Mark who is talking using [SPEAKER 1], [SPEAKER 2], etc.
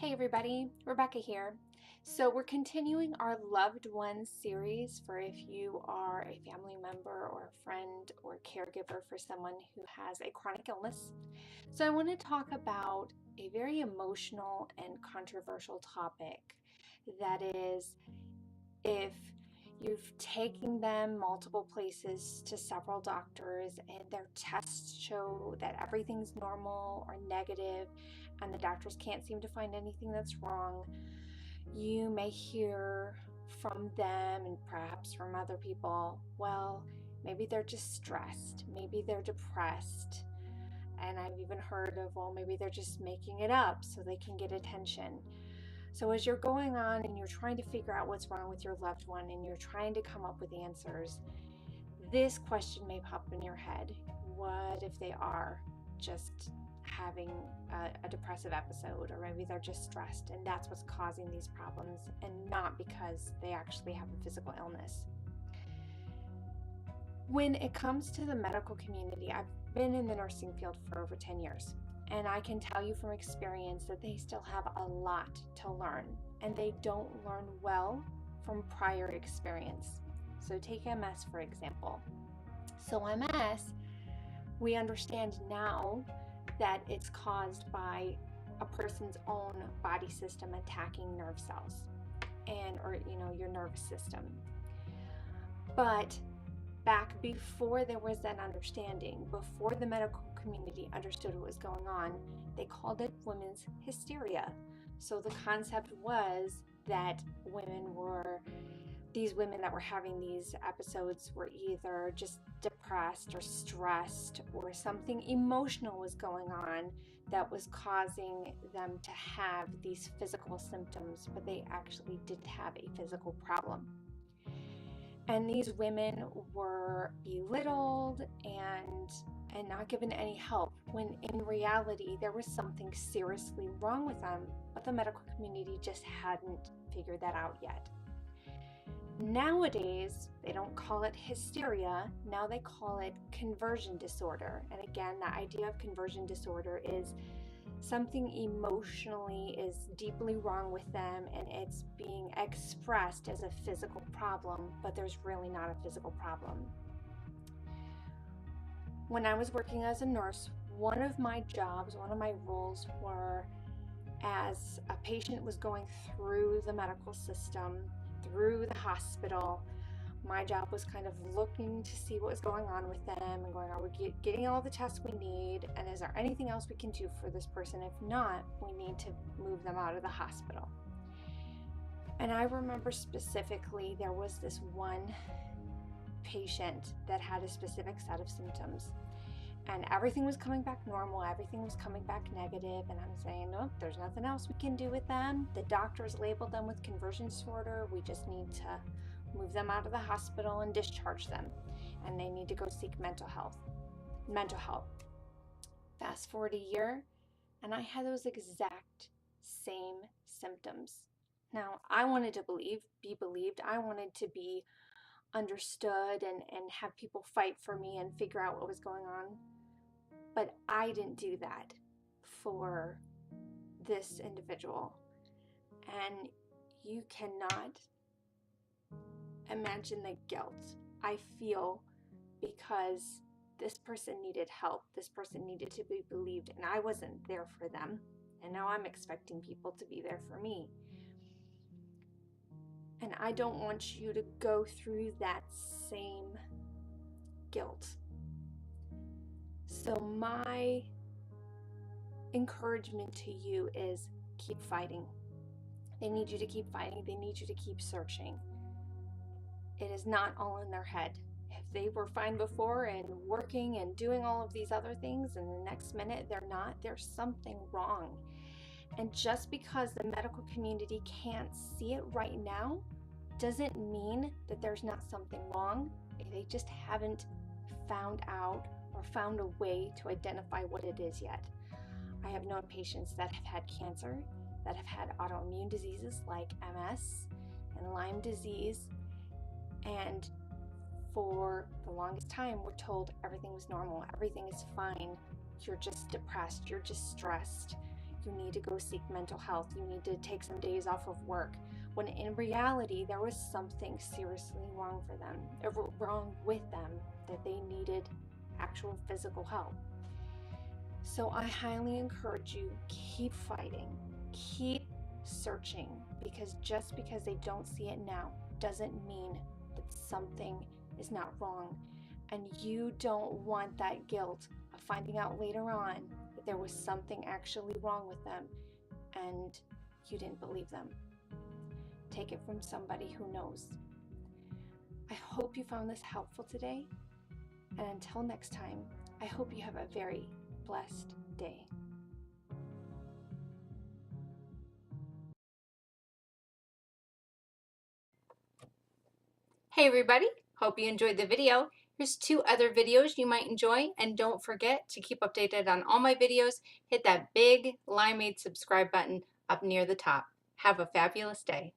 [SPEAKER 1] Hey everybody, Rebecca here. So we're continuing our loved ones series for if you are a family member or a friend or caregiver for someone who has a chronic illness. So I want to talk about a very emotional and controversial topic, that is, if you've taken them multiple places to several doctors and their tests show that everything's normal or negative and the doctors can't seem to find anything that's wrong, you may hear from them and perhaps from other people, well, maybe they're just stressed, maybe they're depressed. And I've even heard of, well, maybe they're just making it up so they can get attention. So as you're going on and you're trying to figure out what's wrong with your loved one and you're trying to come up with answers, this question may pop in your head. What if they are just having a depressive episode, or maybe they're just stressed and that's what's causing these problems and not because they actually have a physical illness? When it comes to the medical community, I've been in the nursing field for over 10 years. And I can tell you from experience that they still have a lot to learn, and they don't learn well from prior experience. So take MS, for example. So MS, we understand now that it's caused by a person's own body system attacking nerve cells or your nervous system. But back before there was that understanding, before the medical community understood what was going on, they called it women's hysteria. So the concept was that these women that were having these episodes were either just depressed or stressed, or something emotional was going on that was causing them to have these physical symptoms, but they actually didn't have a physical problem. And these women were belittled and not given any help, when in reality there was something seriously wrong with them, but the medical community just hadn't figured that out yet. Nowadays, they don't call it hysteria, now they call it conversion disorder. And again, the idea of conversion disorder is something emotionally is deeply wrong with them and it's being expressed as a physical problem, but there's really not a physical problem. When I was working as a nurse, one of my roles were, as a patient was going through the medical system, through the hospital, my job was kind of looking to see what was going on with them and going, are we getting all the tests we need? And is there anything else we can do for this person? If not, we need to move them out of the hospital. And I remember specifically there was this one patient that had a specific set of symptoms. And everything was coming back normal, everything was coming back negative, and I'm saying, nope, there's nothing else we can do with them. The doctors labeled them with conversion disorder. We just need to move them out of the hospital and discharge them, and they need to go seek mental help. Fast forward a year, and I had those exact same symptoms. Now, I wanted to be believed. I wanted to be understood and have people fight for me and figure out what was going on. But I didn't do that for this individual. And you cannot imagine the guilt I feel, because this person needed help. This person needed to be believed, and I wasn't there for them. And now I'm expecting people to be there for me. And I don't want you to go through that same guilt. So my encouragement to you is keep fighting. They need you to keep fighting. They need you to keep searching. It is not all in their head. If they were fine before and working and doing all of these other things, and the next minute they're not, there's something wrong. And just because the medical community can't see it right now doesn't mean that there's not something wrong. They just haven't found out or found a way to identify what it is yet. I have known patients that have had cancer, that have had autoimmune diseases like MS and Lyme disease, and for the longest time we're told everything was normal, everything is fine, you're just depressed, you're just stressed, you need to go seek mental health, you need to take some days off of work, when in reality there was something seriously wrong for them, wrong with them, that they needed actual physical help. So I highly encourage you, keep fighting, keep searching, because just because they don't see it now doesn't mean that something is not wrong. And you don't want that guilt of finding out later on that there was something actually wrong with them and you didn't believe them. Take it from somebody who knows. I hope you found this helpful today. And until next time, I hope you have a very blessed day.
[SPEAKER 2] Hey everybody, hope you enjoyed the video. Here's 2 other videos you might enjoy, and don't forget to keep updated on all my videos. Hit that big limeade subscribe button up near the top. Have a fabulous day.